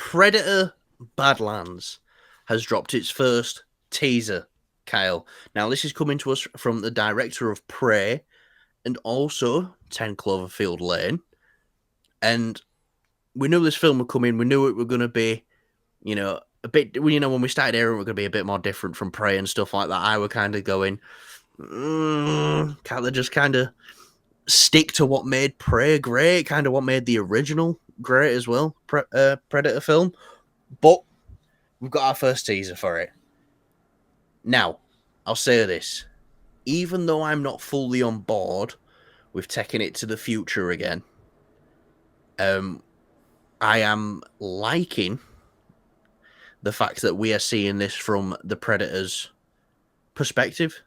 Predator Badlands has dropped its first teaser, Kyle. Now, this is coming to us from the director of Prey and also 10 Cloverfield Lane. And we knew this film would come in. We knew it were going to be, a bit, when we started airing, it was going to be a bit more different from Prey and stuff like that. I were kind of going, can't they just kind of stick to what made Prey great, kind of what made the original great as well, Predator film? But we've got our first teaser for it. Now, I'll say this. Even though I'm not fully on board with taking it to the future again, I am liking the fact that we are seeing this from the Predator's perspective.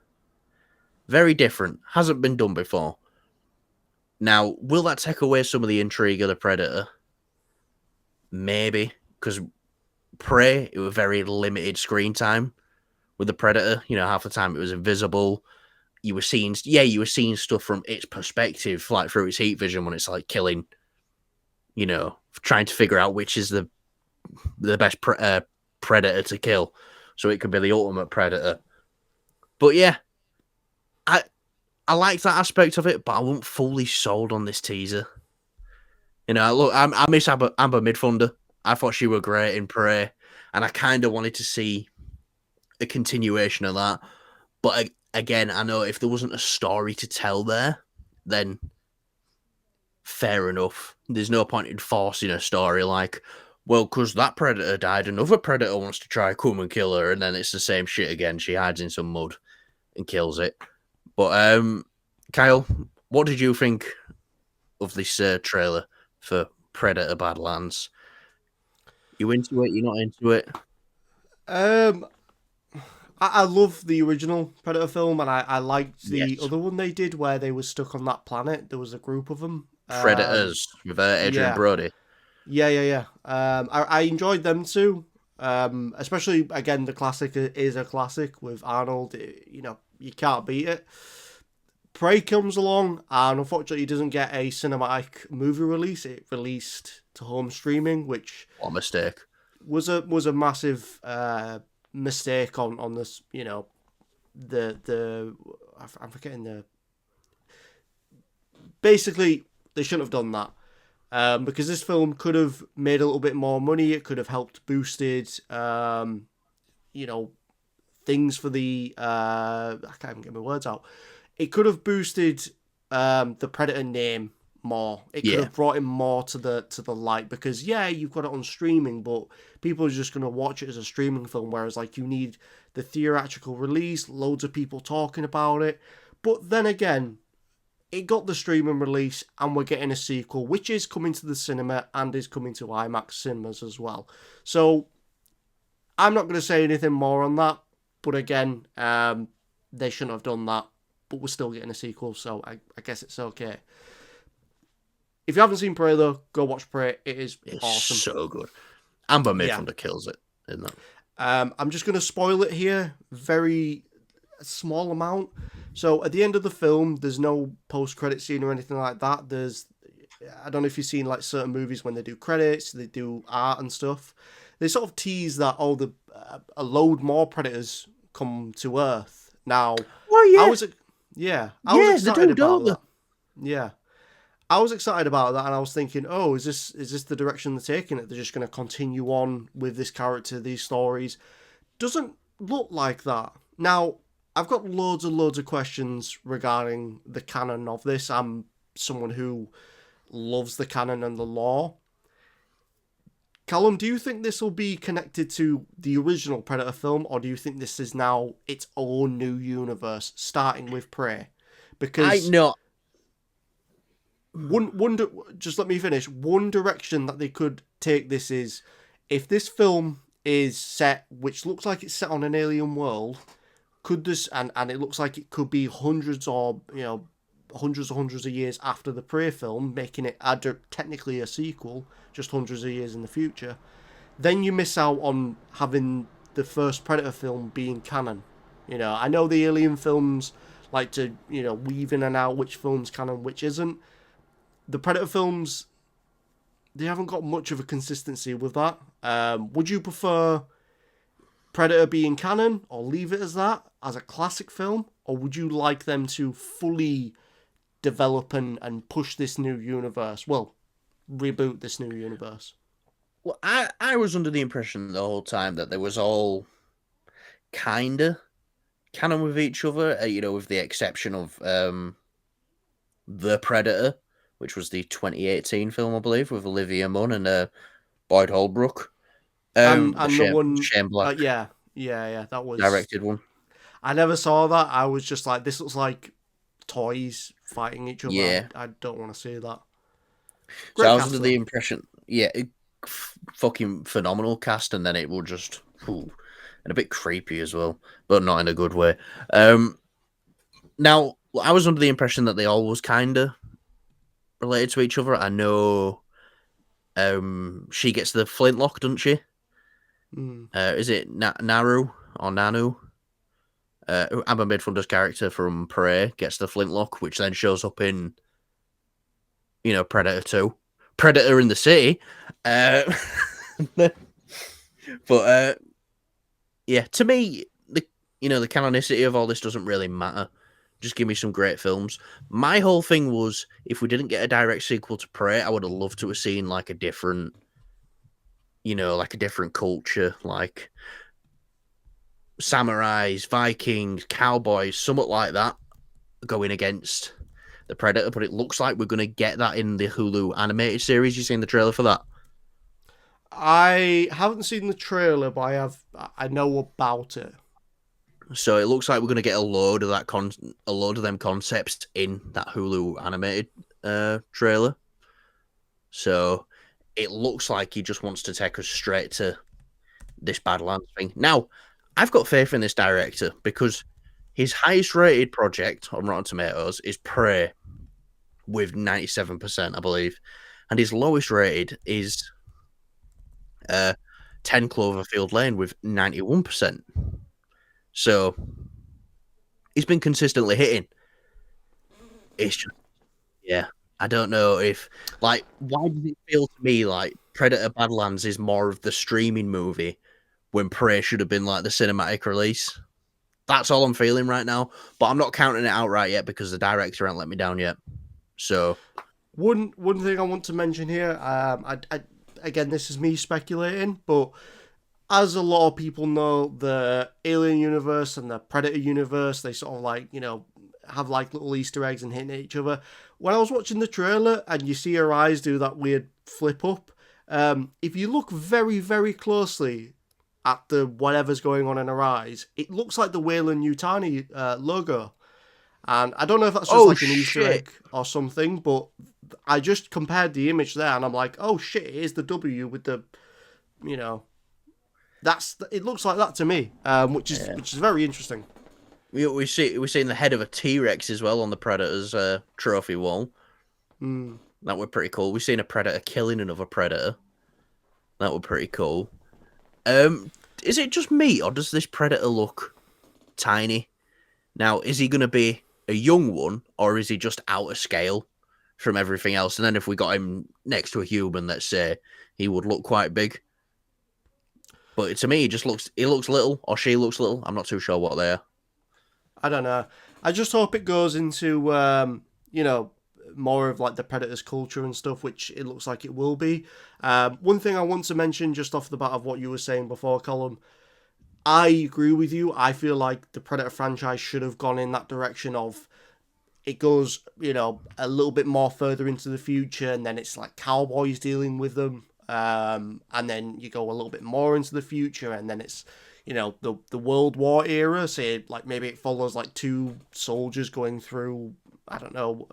Very different. Hasn't been done before. Now, will that take away some of the intrigue of the Predator? Maybe. Because Prey, it was very limited screen time with the Predator. Half the time it was invisible. You were seeing stuff from its perspective, like through its heat vision when it's like killing, trying to figure out which is the best predator to kill, so it could be the ultimate predator. But yeah, I like that aspect of it, but I wasn't fully sold on this teaser. Look, I miss Amber Midthunder. I thought she were great in Prey, and I kind of wanted to see a continuation of that. But again, I know if there wasn't a story to tell there, then fair enough. There's no point in forcing a story like, well, because that predator died, another predator wants to try come and kill her, and then it's the same shit again. She hides in some mud and kills it. But Kyle, what did you think of this trailer for Predator Badlands? You into it? You're not into it? I love the original Predator film, and I liked the Yes. other one they did where they were stuck on that planet. There was a group of them. Predators with Adrian Yeah, Brody. yeah. I enjoyed them too. Especially again, the classic is a classic with Arnold. You can't beat it. Prey comes along, and unfortunately, it doesn't get a cinematic movie release. It released to home streaming, which What a mistake. was a massive mistake on this. I'm forgetting the. Basically, they shouldn't have done that. Because this film could have made a little bit more money. It could have helped boosted, things for the. I can't even get my words out. It could have boosted the Predator name more. It could have brought him more to the light, because you've got it on streaming, but people are just going to watch it as a streaming film, whereas like you need the theatrical release, loads of people talking about it. But then again, it got the streaming release, and we're getting a sequel, which is coming to the cinema and is coming to IMAX cinemas as well. So I'm not going to say anything more on that, but again, they shouldn't have done that. But we're still getting a sequel, so I guess it's okay. If you haven't seen Prey, though, go watch Prey. It's awesome. So good. Amber Yeah. Midthunder kills it, isn't that? I'm just going to spoil it here. Very small amount. So at the end of the film, there's no post-credit scene or anything like that. I don't know if you've seen like certain movies when they do credits, they do art and stuff. They sort of tease that a load more predators come to Earth. Now, Oh yeah. I was excited about that. Yeah. I was excited about that, and I was thinking, oh, is this the direction they're taking it? They're just going to continue on with this character, these stories. Doesn't look like that. Now, I've got loads and loads of questions regarding the canon of this. I'm someone who loves the canon and the lore. Callum, do you think this will be connected to the original Predator film, or do you think this is now its own new universe, starting with Prey? Because I know. just let me finish. One direction that they could take this is, if this film is set, which looks like it's set on an alien world, could this and it looks like it could be hundreds of years after the Prey film, making it technically a sequel, just hundreds of years in the future, then you miss out on having the first Predator film being canon. I know the Alien films like to, weave in and out which film's canon, which isn't. The Predator films, they haven't got much of a consistency with that. Would you prefer Predator being canon or leave it as that as a classic film, or would you like them to fully develop and push this new universe? Well, reboot this new universe. Well, I was under the impression the whole time that they was all kinda canon with each other, with the exception of The Predator, which was the 2018 film, I believe, with Olivia Munn and Boyd Holbrook. The And the one, Shane Black yeah, that was. directed one. I never saw that. I was just like, this looks like toys fighting each other. Yeah. I don't want to see that. So Great I was cast under though. the impression, fucking phenomenal cast, and then it will just, and a bit creepy as well, but not in a good way. Now, I was under the impression that they all was kind of related to each other. I know she gets the flintlock, doesn't she? Mm. Is it Naru or Nanu? Amber Midfunder's character from Prey gets the flintlock, which then shows up in, Predator 2. Predator in the City. But yeah, to me, the canonicity of all this doesn't really matter. Just give me some great films. My whole thing was, if we didn't get a direct sequel to Prey, I would have loved to have seen like a different, like a different culture, like samurais, Vikings, cowboys, something like that, going against the Predator. But it looks like we're going to get that in the Hulu animated series. You seen the trailer for that? I haven't seen the trailer, but I know about it. So it looks like we're going to get a load of a load of them concepts in that Hulu animated trailer. So it looks like he just wants to take us straight to this Badlands thing. Now, I've got faith in this director because his highest rated project on Rotten Tomatoes is Prey with 97%, I believe. And his lowest rated is 10 Cloverfield Lane with 91%. So he's been consistently hitting. It's just, yeah. I don't know if, why does it feel to me like Predator Badlands is more of the streaming movie when Prey should have been like the cinematic release? That's all I'm feeling right now. But I'm not counting it outright yet because the director hasn't let me down yet. So one thing I want to mention here, again, this is me speculating, but as a lot of people know, the Alien universe and the Predator universe, they sort of like, have like little Easter eggs and hitting at each other. When I was watching the trailer and you see her eyes do that weird flip up, if you look very, very closely at the whatever's going on in her eyes, it looks like the Wayland Yutani logo. And I don't know if that's just like an Easter egg or something, but I just compared the image there and I'm like, oh shit, it is the W with the, it looks like that to me, which is very interesting. We're seeing the head of a T-Rex as well on the Predator's trophy wall. Mm. That were pretty cool. We've seen a Predator killing another Predator. That were pretty cool. Is it just me, or does this Predator look tiny? Now, is he going to be a young one, or is he just out of scale from everything else? And then if we got him next to a human, let's say, he would look quite big. But to me, he looks little, or she looks little. I'm not too sure what they are. I don't know. I just hope it goes into, more of like the Predator's culture and stuff, which it looks like it will be. One thing I want to mention just off the bat of what you were saying before, Colin, I agree with you. I feel like the Predator franchise should have gone in that direction of it goes, a little bit more further into the future, and then it's like cowboys dealing with them. And then you go a little bit more into the future, and then it's, the World War era. Say, like, maybe it follows like two soldiers going through, I don't know.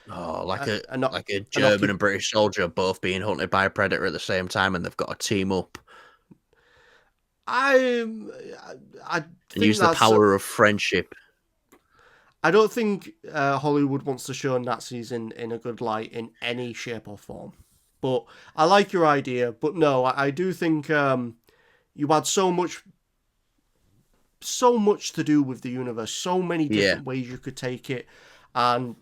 Like a German and British soldier both being hunted by a predator at the same time, and they've got to team up. I think use the power of friendship. I don't think Hollywood wants to show Nazis in a good light in any shape or form. But I like your idea. But no, I do think you had so much to do with the universe, so many different ways you could take it, and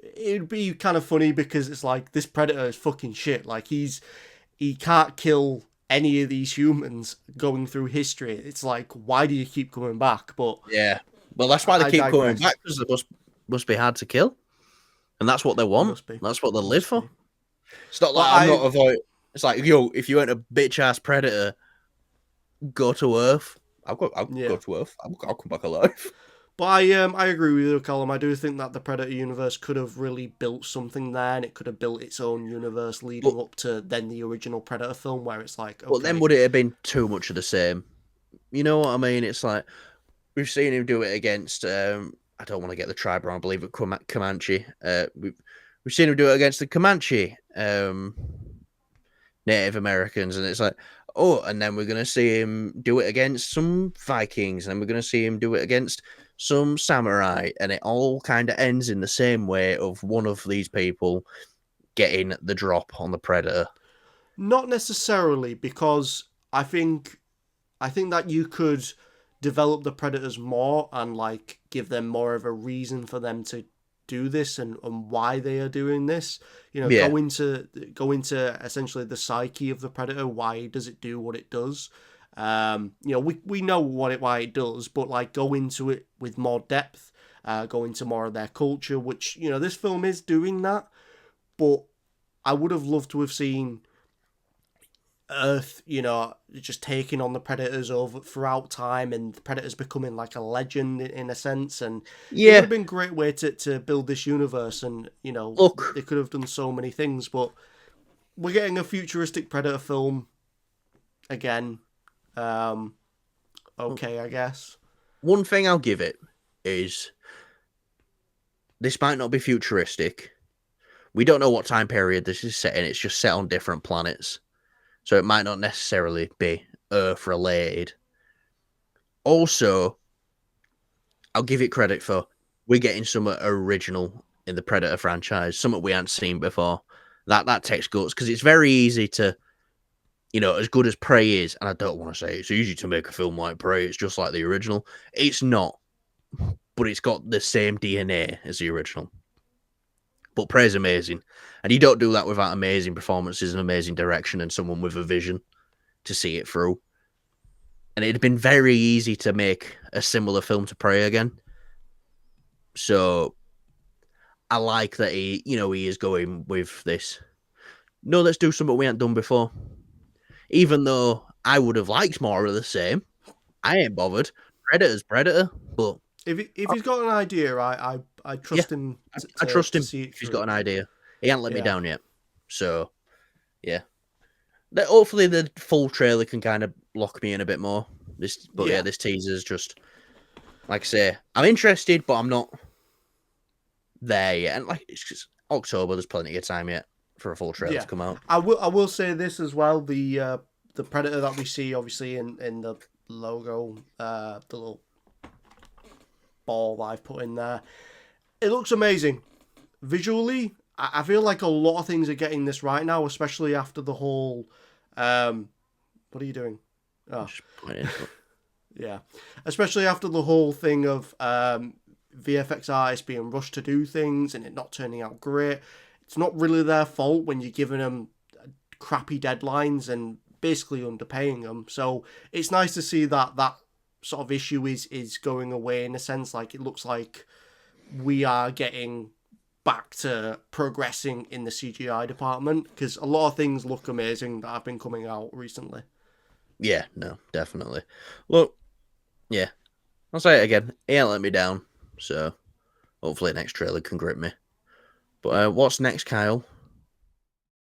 it'd be kind of funny because it's like this predator is fucking shit. Like he can't kill any of these humans going through history. It's like, why do you keep coming back? But Yeah. Well, that's why they I keep coming digress. back, because they must be hard to kill, and that's what they It want. must be. That's what they It live must for. be. It's not But like I'm not avoid. It's like, yo, if you ain't a bitch ass predator, go to Earth. I'll go yeah. to Earth. I'll come back alive. But I agree with you, Colin. I do think that the Predator universe could have really built something there, and it could have built its own universe But leading up to then the original Predator film, where it's like, then okay, would it have been too much of the same? You know what I mean? It's like we've seen him do it against. I don't want to get the tribe wrong. I believe it Comanche. We've seen him do it against the Comanche Native Americans, and it's like, oh, and then we're gonna see him do it against some Vikings, and then we're gonna see him do it against some samurai, and it all kind of ends in the same way of one of these people getting the drop on the predator. not necessarily because I think that you could develop the predators more and like give them more of a reason for them to do this and why they are doing this. You know, Yeah, go into essentially the psyche of the predator. Why does it do what it does? You know, we know why it does, but like go into it with more depth. Go into more of their culture, which you know this film is doing that. But I would have loved to have seen Earth, you know, just taking on the Predators over throughout time, and the Predators becoming like a legend in a sense, and it would yeah. have been a great way to build this universe, and you know Look, they could have done so many things, but we're getting a futuristic Predator film again. Um, okay, I guess. one thing I'll give it is this might not be futuristic. We don't know what time period this is set in. It's just set on different planets, so it might not necessarily be Earth related. Also, I'll give it credit for we're getting something original in the Predator franchise, something we hadn't seen before. That takes guts because it's very easy to, as good as Prey is, and I don't want to say it's easy to make a film like Prey. It's just like the original. It's not, but it's got the same DNA as the original. But Prey's amazing, and you don't do that without amazing performances and amazing direction and someone with a vision to see it through. And it'd been very easy to make a similar film to Prey again. So I like that he is going with this. No, let's do something we haven't done before. Even though I would have liked more of the same, I ain't bothered. Predator's Predator, but If he's got an idea, I yeah, trust him I trust to him see it if he's got through. an idea. He hasn't let me Yeah, down yet. So yeah, hopefully the full trailer can kind of lock me in a bit more. But yeah, yeah, this teaser's just like I say, I'm interested, but I'm not there yet. And like it's just October, there's plenty of time yet for a full trailer to yeah. come out. I will say this as well. The predator that we see obviously in the logo, the little ball that I've put in there, it looks amazing visually. I feel like a lot of things are getting this right now, especially after the whole. What are you doing? Oh, Just pointing. yeah. Especially after the whole thing of VFX artists being rushed to do things and it not turning out great. It's not really their fault when you're giving them crappy deadlines and basically underpaying them. So it's nice to see that that sort of issue is going away in a sense. Like it looks like we are getting back to progressing in the CGI department because a lot of things look amazing that have been coming out recently. Yeah, no, definitely. Look, yeah, I'll say it again. He ain't let me down, so hopefully next trailer can grip me. But what's next, Kyle?